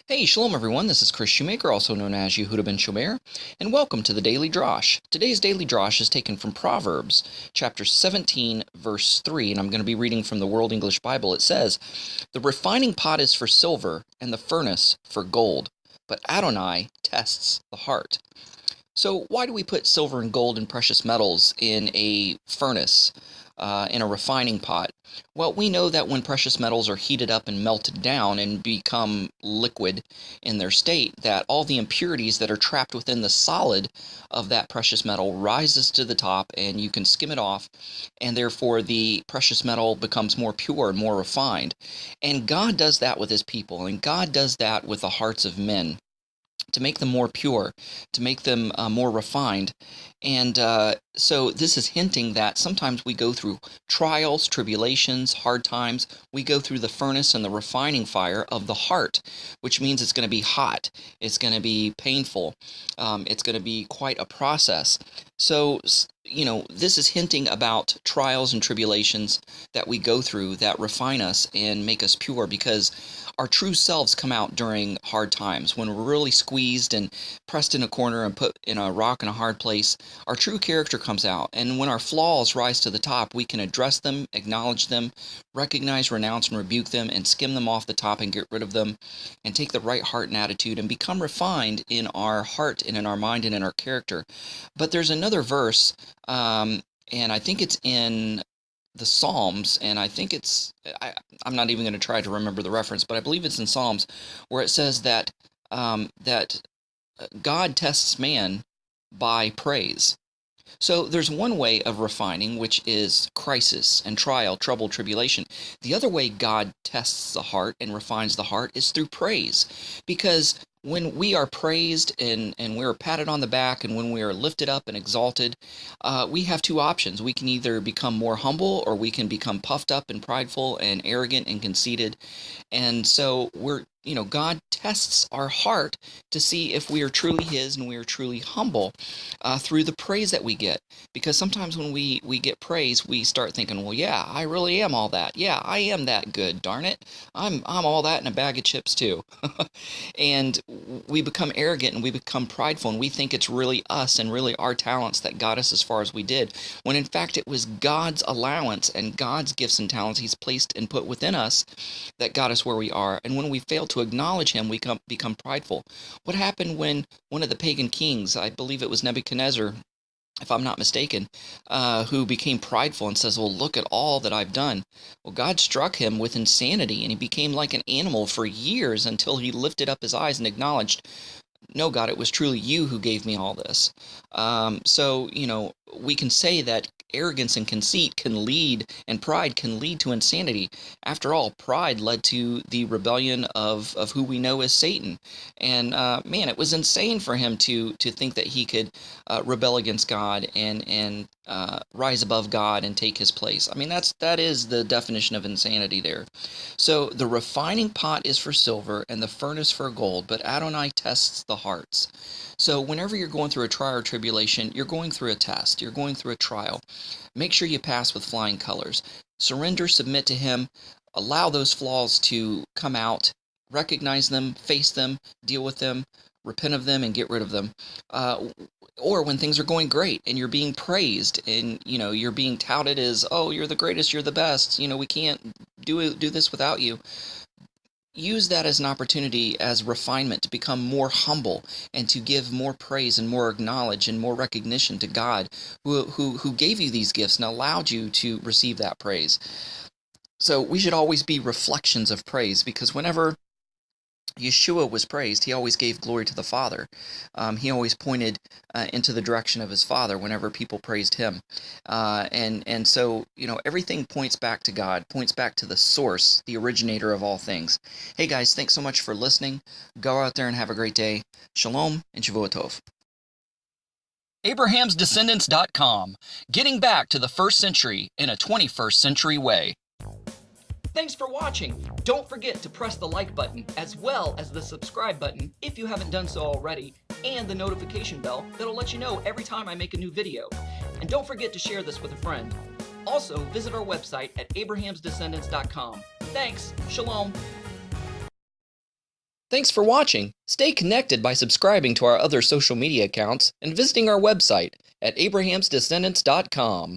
Hey, shalom everyone, this is Kris Shoemaker, also known as Yehudah ben Shomeyr, and welcome to the Daily Drash. Today's Daily Drash is taken from Proverbs, chapter 17, verse 3, and I'm going to be reading from the World English Bible. It says, "The refining pot is for silver, and the furnace for gold, but Adonai tests the heart." So why do we put silver and gold and precious metals in a furnace, in a refining pot? Well, we know that when precious metals are heated up and melted down and become liquid in their state, that all the impurities that are trapped within the solid of that precious metal rises to the top and you can skim it off, and therefore the precious metal becomes more pure and more refined. And God does that with his people, and God does that with the hearts of men, to make them more pure, to make them more refined. And so this is hinting that sometimes we go through trials, tribulations, hard times. We go through the furnace and the refining fire of the heart, which means it's going to be hot. It's going to be painful. It's going to be quite a process. So, this is hinting about trials and tribulations that we go through that refine us and make us pure, because our true selves come out during hard times. When we're really squeezed and pressed in a corner and put in a rock in a hard place, our true character comes out. And when our flaws rise to the top, we can address them, acknowledge them, recognize, renounce, and rebuke them, and skim them off the top and get rid of them, and take the right heart and attitude and become refined in our heart and in our mind and in our character. But there's another verse, and I think it's in the Psalms, and I think I'm not even going to try to remember the reference, but I believe it's in Psalms, where it says that God tests man by praise. So there's one way of refining, which is crisis and trial, trouble, tribulation. The other way God tests the heart and refines the heart is through praise. Because when we are praised and we're patted on the back, and when we are lifted up and exalted, we have two options. We can either become more humble, or we can become puffed up and prideful and arrogant and conceited. And so God tests our heart to see if we are truly his and we are truly humble through the praise that we get. Because sometimes when we get praise, we start thinking, well, yeah, I really am all that. Yeah, I am that good, darn it. I'm all that in a bag of chips too. And we become arrogant and we become prideful, and we think it's really us and really our talents that got us as far as we did, when in fact it was God's allowance and God's gifts and talents he's placed and put within us that got us where we are. And when we fail to acknowledge him, we become prideful. What happened when one of the pagan kings, I believe it was Nebuchadnezzar, if I'm not mistaken, who became prideful and says, well, look at all that I've done. Well, God struck him with insanity, and he became like an animal for years until he lifted up his eyes and acknowledged, no, God, it was truly you who gave me all this. So, we can say that arrogance and conceit can lead, and pride can lead to insanity. After all, pride led to the rebellion of who we know as Satan. And man, it was insane for him to think that he could rebel against God and rise above God and take his place. I mean, that is the definition of insanity there. So the refining pot is for silver and the furnace for gold, but Adonai tests the hearts. So whenever you're going through a trial or tribulation, you're going through a test, you're going through a trial. Make sure you pass with flying colors. Surrender, submit to him, allow those flaws to come out, recognize them, face them, deal with them, repent of them, and get rid of them. Or when things are going great and you're being praised and, you're being touted as, oh, you're the greatest, you're the best, we can't do this without you. Use that as an opportunity, as refinement, to become more humble and to give more praise and more acknowledge and more recognition to God who gave you these gifts and allowed you to receive that praise. So we should always be reflections of praise, because whenever Yeshua was praised, he always gave glory to the Father. He always pointed into the direction of his Father whenever people praised him. And so, everything points back to God, points back to the source, the originator of all things. Hey guys, thanks so much for listening. Go out there and have a great day. Shalom and Shavua Tov. Abraham'sDescendants.com, getting back to the first century in a 21st century way. Thanks for watching. Don't forget to press the like button as well as the subscribe button if you haven't done so already, and the notification bell that'll let you know every time I make a new video. And don't forget to share this with a friend. Also, visit our website at abrahamsdescendants.com. Thanks. Shalom. Thanks for watching. Stay connected by subscribing to our other social media accounts and visiting our website at abrahamsdescendants.com.